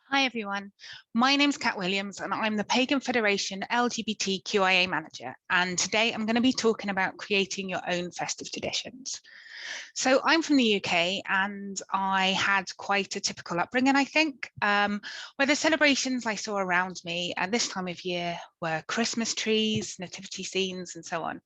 Hi everyone, my name's Kat Williams and I'm the Pagan Federation LGBTQIA Manager, and today I'm going to be talking about creating your own festive traditions. So I'm from the UK and I had quite a typical upbringing, I think, where the celebrations I saw around me at this time of year were Christmas trees, nativity scenes and so on.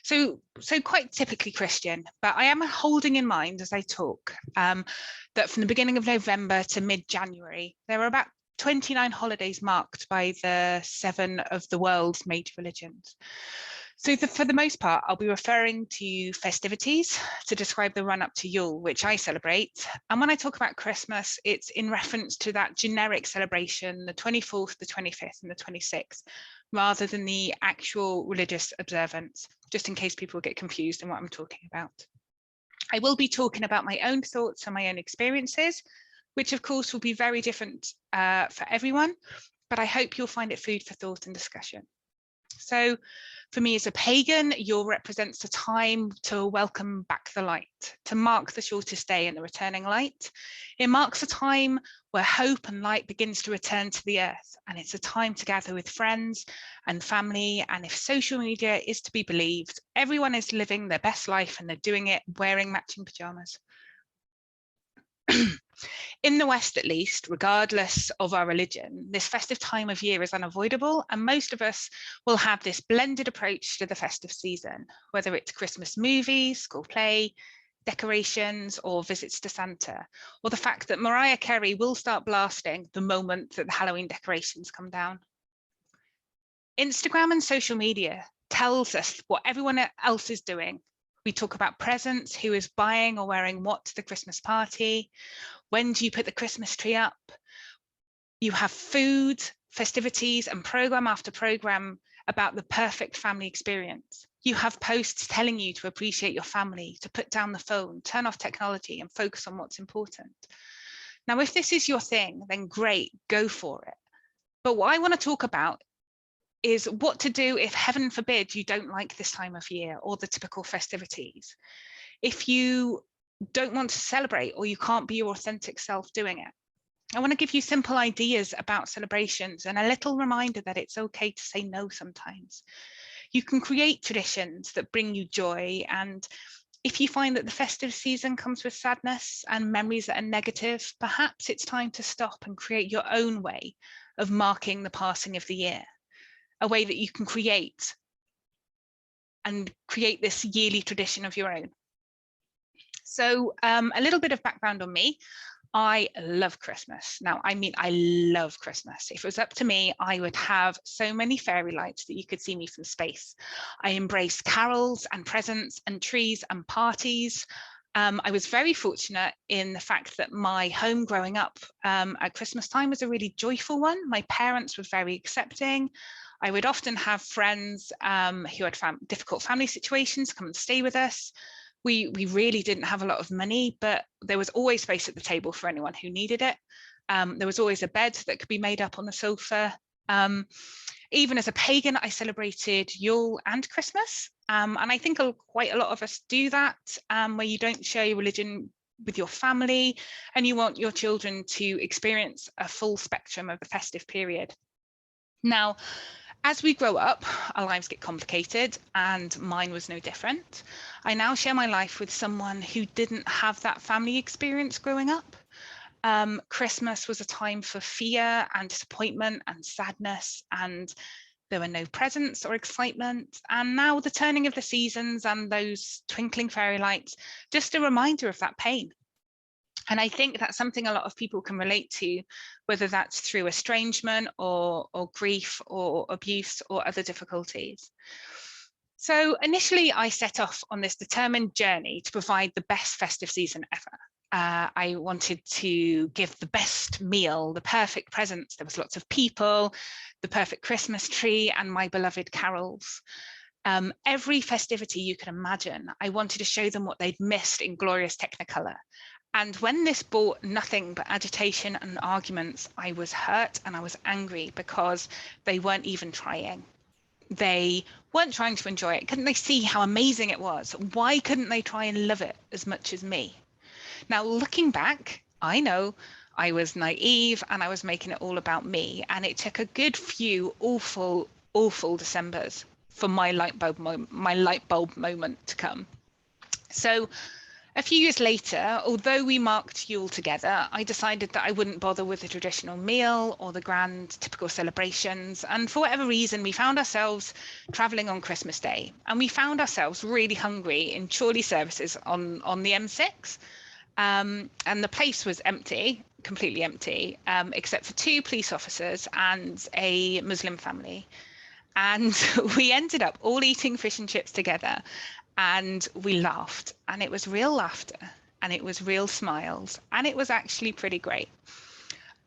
So quite typically Christian, but I am holding in mind as I talk that from the beginning of November to mid-January, there are about 29 holidays marked by the 7 of the world's major religions. So for the most part, I'll be referring to festivities to describe the run up to Yule, which I celebrate. And when I talk about Christmas, it's in reference to that generic celebration, the 24th, the 25th and the 26th, rather than the actual religious observance, just in case people get confused in what I'm talking about. I will be talking about my own thoughts and my own experiences, which of course will be very different for everyone, but I hope you'll find it food for thought and discussion. So for me as a pagan, Yule represents a time to welcome back the light, to mark the shortest day and the returning light. It marks a time where hope and light begins to return to the earth, and it's a time to gather with friends and family, and if social media is to be believed, everyone is living their best life and they're doing it wearing matching pajamas. In the West, at least, regardless of our religion, this festive time of year is unavoidable, and most of us will have this blended approach to the festive season, whether it's Christmas movies, school play, decorations, or visits to Santa, or the fact that Mariah Carey will start blasting the moment that the Halloween decorations come down. Instagram and social media tells us what everyone else is doing. We talk about presents, who is buying or wearing what to the Christmas party. When do you put the Christmas tree up? You have food, festivities, and program after program about the perfect family experience. You have posts telling you to appreciate your family, to put down the phone, turn off technology, and focus on what's important. Now, if this is your thing, then great, go for it. But what I want to talk about is what to do if, heaven forbid, you don't like this time of year or the typical festivities. If you don't want to celebrate or you can't be your authentic self doing it. I want to give you simple ideas about celebrations and a little reminder that it's okay to say no sometimes. You can create traditions that bring you joy, and if you find that the festive season comes with sadness and memories that are negative, perhaps it's time to stop and create your own way of marking the passing of the year, a way that you can create this yearly tradition of your own. So a little bit of background on me. I love Christmas. Now, I mean, I love Christmas. If it was up to me, I would have so many fairy lights that you could see me from space. I embrace carols and presents and trees and parties. I was very fortunate in the fact that my home growing up at Christmas time was a really joyful one. My parents were very accepting. I would often have friends who had difficult family situations come and stay with us. We really didn't have a lot of money, but there was always space at the table for anyone who needed it. There was always a bed that could be made up on the sofa. Even as a pagan, I celebrated Yule and Christmas. And I think quite a lot of us do that, where you don't share your religion with your family and you want your children to experience a full spectrum of the festive period. Now, as we grow up, our lives get complicated, and mine was no different. I now share my life with someone who didn't have that family experience growing up. Christmas was a time for fear and disappointment and sadness, and there were no presents or excitement. And now the turning of the seasons and those twinkling fairy lights, just a reminder of that pain. And I think that's something a lot of people can relate to, whether that's through estrangement or grief or abuse or other difficulties. So initially, I set off on this determined journey to provide the best festive season ever. I wanted to give the best meal, the perfect presents. There was lots of people, the perfect Christmas tree, and my beloved carols. Every festivity you can imagine, I wanted to show them what they'd missed in glorious Technicolor. And when this brought nothing but agitation and arguments, I was hurt and I was angry because they weren't even trying. They weren't trying to enjoy it. Couldn't they see how amazing it was? Why couldn't they try and love it as much as me? Now, looking back, I know I was naive and I was making it all about me. And it took a good few awful Decembers for my light bulb moment to come. So a few years later, although we marked Yule together, I decided that I wouldn't bother with the traditional meal or the grand typical celebrations. And for whatever reason, we found ourselves traveling on Christmas Day, and we found ourselves really hungry in Chorley services on the M6. And the place was empty, completely empty, except for 2 police officers and a Muslim family. And we ended up all eating fish and chips together, and we laughed, and it was real laughter, and it was real smiles, and it was actually pretty great.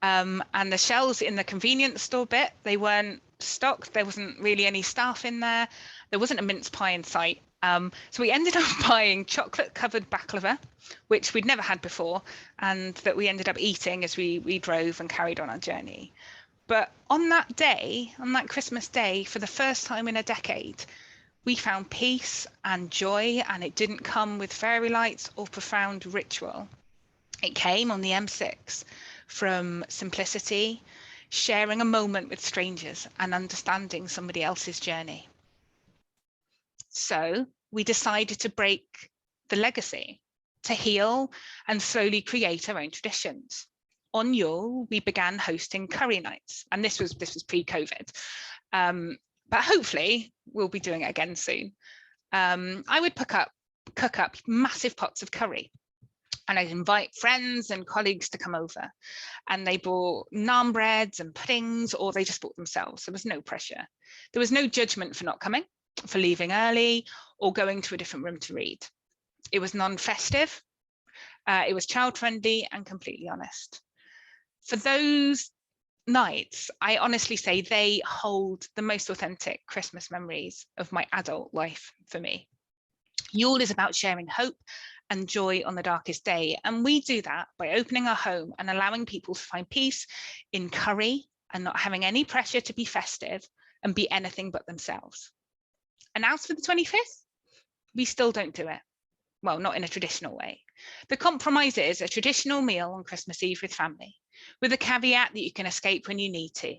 And the shelves in the convenience store bit, they weren't stocked. There wasn't really any staff in there. There wasn't a mince pie in sight. So we ended up buying chocolate covered baklava, which we'd never had before, and that we ended up eating as we drove and carried on our journey. But on that day, on that Christmas Day, for the first time in a decade, we found peace and joy, and it didn't come with fairy lights or profound ritual. It came on the M6 from simplicity, sharing a moment with strangers and understanding somebody else's journey. So we decided to break the legacy, to heal and slowly create our own traditions. On Yule, we began hosting curry nights, and this was pre-COVID. But hopefully we'll be doing it again soon. I would cook up massive pots of curry, and I'd invite friends and colleagues to come over, and they brought naan breads and puddings, or they just brought themselves. There was no pressure. There was no judgment for not coming, for leaving early, or going to a different room to read. It was non-festive, it was child-friendly and completely honest. For those nights, I honestly say they hold the most authentic Christmas memories of my adult life for me. Yule is about sharing hope and joy on the darkest day, and we do that by opening our home and allowing people to find peace in curry and not having any pressure to be festive and be anything but themselves. And as for the 25th, we still don't do it. Well, not in a traditional way. The compromise is a traditional meal on Christmas Eve with family, with a caveat that you can escape when you need to.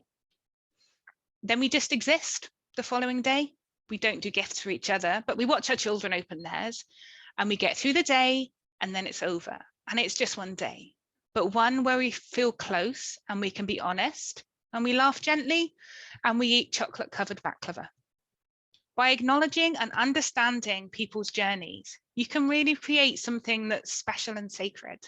Then we just exist the following day. We don't do gifts for each other, but we watch our children open theirs, and we get through the day, and then it's over. And it's just one day, but one where we feel close and we can be honest, and we laugh gently, and we eat chocolate covered baklava. By acknowledging and understanding people's journeys, you can really create something that's special and sacred.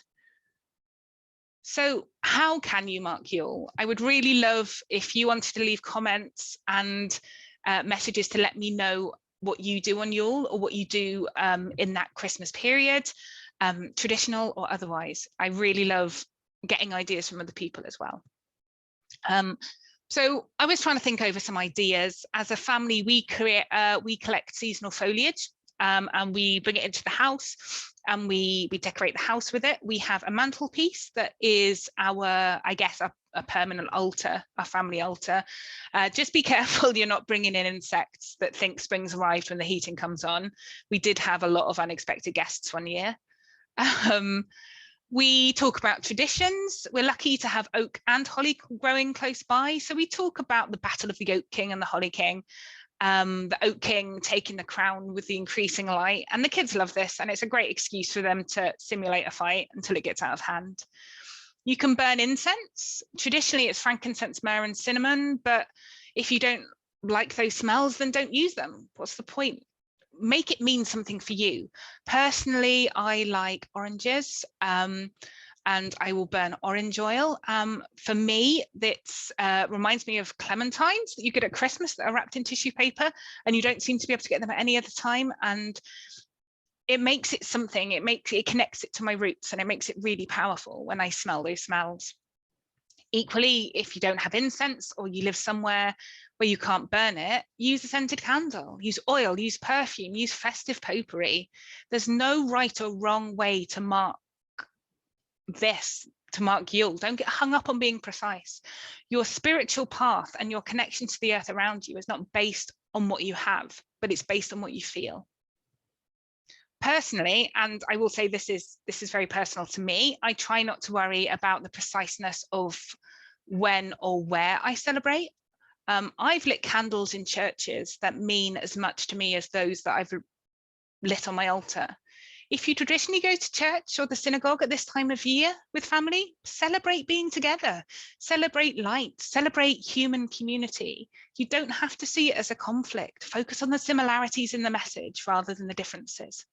So how can you mark Yule? I would really love if you wanted to leave comments and messages to let me know what you do on Yule, or what you do in that Christmas period, traditional or otherwise. I really love getting ideas from other people as well. So I was trying to think over some ideas. As a family, we collect seasonal foliage, and we bring it into the house, and we decorate the house with it. We have a mantelpiece that is our, I guess, a permanent altar, a family altar. Just be careful you're not bringing in insects that think spring's arrived when the heating comes on. We did have a lot of unexpected guests one year. We talk about traditions. We're lucky to have oak and holly growing close by. So we talk about the battle of the Oak King and the Holly King, the Oak King taking the crown with the increasing light. And the kids love this, and it's a great excuse for them to simulate a fight until it gets out of hand. You can burn incense. Traditionally, it's frankincense, myrrh, and cinnamon, but if you don't like those smells, then don't use them. What's the point? Make it mean something for you. Personally, I like oranges, and I will burn orange oil. For me, that reminds me of clementines that you get at Christmas that are wrapped in tissue paper, and you don't seem to be able to get them at any other time. And it makes it something, it connects it to my roots, and it makes it really powerful when I smell those smells. Equally, if you don't have incense, or you live somewhere where you can't burn it, use a scented candle, use oil, use perfume, use festive potpourri. There's no right or wrong way to mark this, to mark Yule. Don't get hung up on being precise. Your spiritual path and your connection to the earth around you is not based on what you have, but it's based on what you feel. Personally, and I will say this is very personal to me, I try not to worry about the preciseness of when or where I celebrate. I've lit candles in churches that mean as much to me as those that I've lit on my altar. If you traditionally go to church or the synagogue at this time of year with family, celebrate being together, celebrate light, celebrate human community. You don't have to see it as a conflict. Focus on the similarities in the message rather than the differences.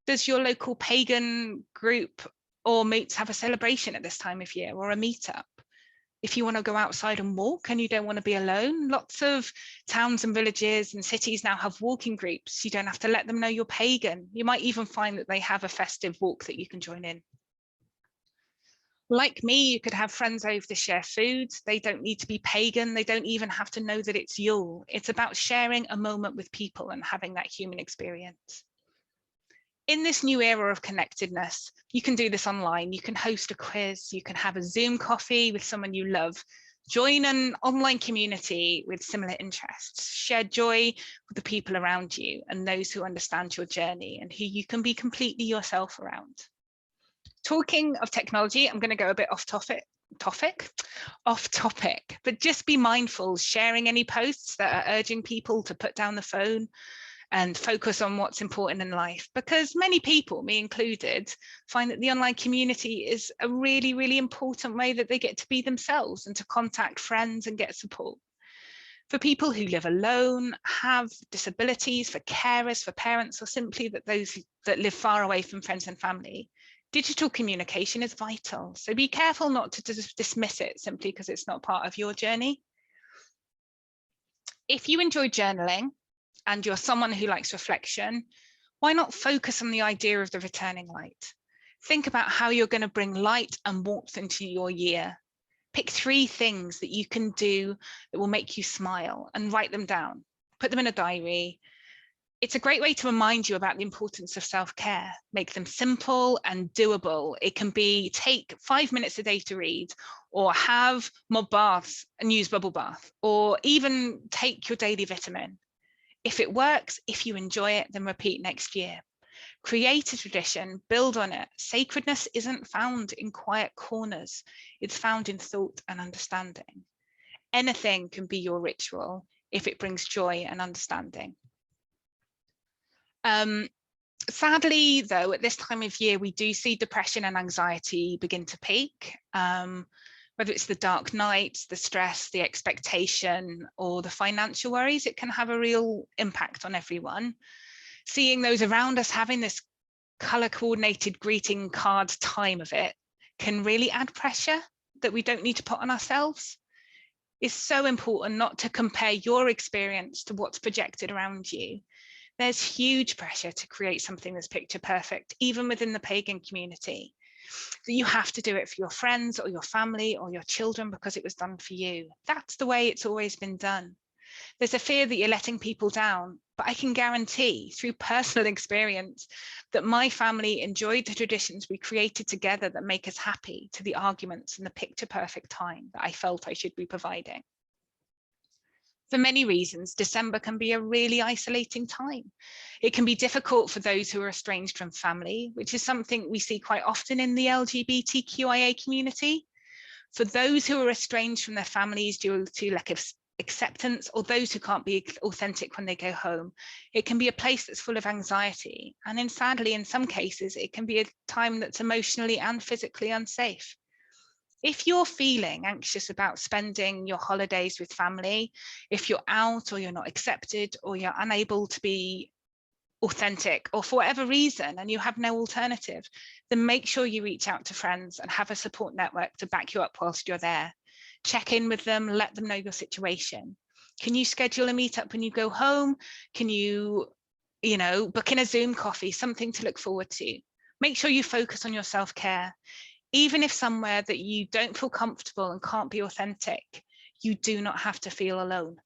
Does your local pagan group or mates have a celebration at this time of year or a meetup? If you want to go outside and walk and you don't want to be alone, lots of towns and villages and cities now have walking groups. You don't have to let them know you're pagan. You might even find that they have a festive walk that you can join in. Like me, you could have friends over to share food. They don't need to be pagan. They don't even have to know that it's Yule. It's about sharing a moment with people and having that human experience. In this new era of connectedness, you can do this online. You can host a quiz, you can have a Zoom coffee with someone you love, join an online community with similar interests, share joy with the people around you and those who understand your journey and who you can be completely yourself around. Talking of technology, I'm going to go a bit off topic, but just be mindful sharing any posts that are urging people to put down the phone and focus on what's important in life, because many people, me included, find that the online community is a really, really important way that they get to be themselves and to contact friends and get support. For people who live alone, have disabilities, for carers, for parents, or simply that those that live far away from friends and family, digital communication is vital. So be careful not to dismiss it simply because it's not part of your journey. If you enjoy journaling, and you're someone who likes reflection, why not focus on the idea of the returning light? Think about how you're going to bring light and warmth into your year. Pick 3 things that you can do that will make you smile and write them down. Put them in a diary. It's a great way to remind you about the importance of self-care. Make them simple and doable. It can be take 5 minutes a day to read, or have mob baths and use bubble bath, or even take your daily vitamin. If it works, if you enjoy it, then repeat next year. Create a tradition, build on it. Sacredness isn't found in quiet corners. It's found in thought and understanding. Anything can be your ritual if it brings joy and understanding. Sadly, though, at this time of year, we do see depression and anxiety begin to peak. Whether it's the dark nights, the stress, the expectation, or the financial worries, it can have a real impact on everyone. Seeing those around us having this color-coordinated greeting card time of it can really add pressure that we don't need to put on ourselves. It's so important not to compare your experience to what's projected around you. There's huge pressure to create something that's picture perfect, even within the pagan community. That you have to do it for your friends or your family or your children because it was done for you. That's the way it's always been done. There's a fear that you're letting people down, but I can guarantee through personal experience that my family enjoyed the traditions we created together that make us happy, to the arguments and the picture perfect time that I felt I should be providing. For many reasons, December can be a really isolating time. It can be difficult for those who are estranged from family, which is something we see quite often in the LGBTQIA community. For those who are estranged from their families due to lack of acceptance, or those who can't be authentic when they go home, it can be a place that's full of anxiety. And sadly, in some cases, it can be a time that's emotionally and physically unsafe. If you're feeling anxious about spending your holidays with family, if you're out or you're not accepted or you're unable to be authentic or for whatever reason and you have no alternative, then make sure you reach out to friends and have a support network to back you up whilst you're there. Check in with them, let them know your situation. Can you schedule a meetup when you go home? Can you book in a Zoom coffee, something to look forward to? Make sure you focus on your self-care. Even if somewhere that you don't feel comfortable and can't be authentic, you do not have to feel alone.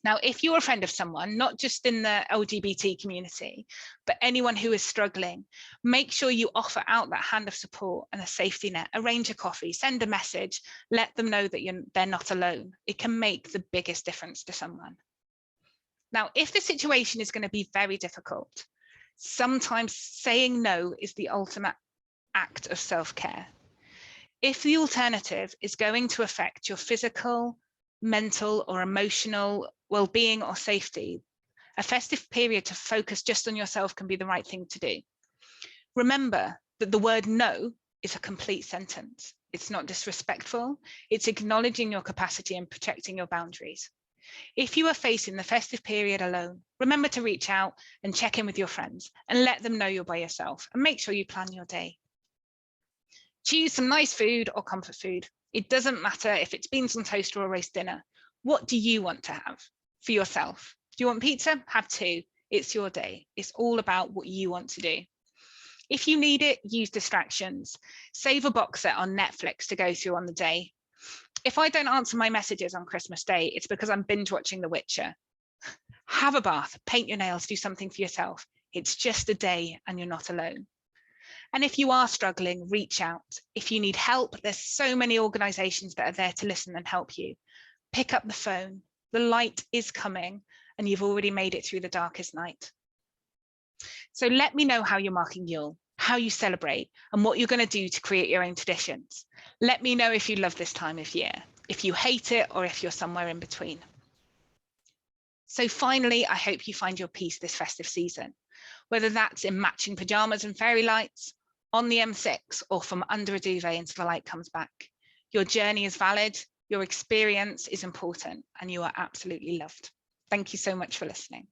Now, if you're a friend of someone, not just in the LGBT community, but anyone who is struggling, make sure you offer out that hand of support and a safety net. Arrange a coffee, send a message, let them know that they're not alone. It can make the biggest difference to someone. Now, if the situation is going to be very difficult, Sometimes saying no is the ultimate act of self-care. If the alternative is going to affect your physical, mental, or emotional well-being or safety, a festive period to focus just on yourself can be the right thing to do. Remember that the word no is a complete sentence. It's not disrespectful. It's acknowledging your capacity and protecting your boundaries. If you are facing the festive period alone, remember to reach out and check in with your friends and let them know you're by yourself, and make sure you plan your day. Choose some nice food or comfort food. It doesn't matter if it's beans on toast or a roast dinner. What do you want to have for yourself? Do you want pizza? Have 2. It's your day. It's all about what you want to do. If you need it, use distractions. Save a box set on Netflix to go through on the day. If I don't answer my messages on Christmas Day, it's because I'm binge watching The Witcher. Have a bath, paint your nails, do something for yourself. It's just a day and you're not alone. And if you are struggling, reach out. If you need help, there's so many organisations that are there to listen and help you. Pick up the phone. The light is coming and you've already made it through the darkest night. So let me know how you're marking Yule, how you celebrate, and what you're going to do to create your own traditions. Let me know if you love this time of year, if you hate it, or if you're somewhere in between. So finally, I hope you find your peace this festive season, whether that's in matching pajamas and fairy lights, on the M6, or from under a duvet until the light comes back. Your journey is valid, your experience is important, and you are absolutely loved. Thank you so much for listening.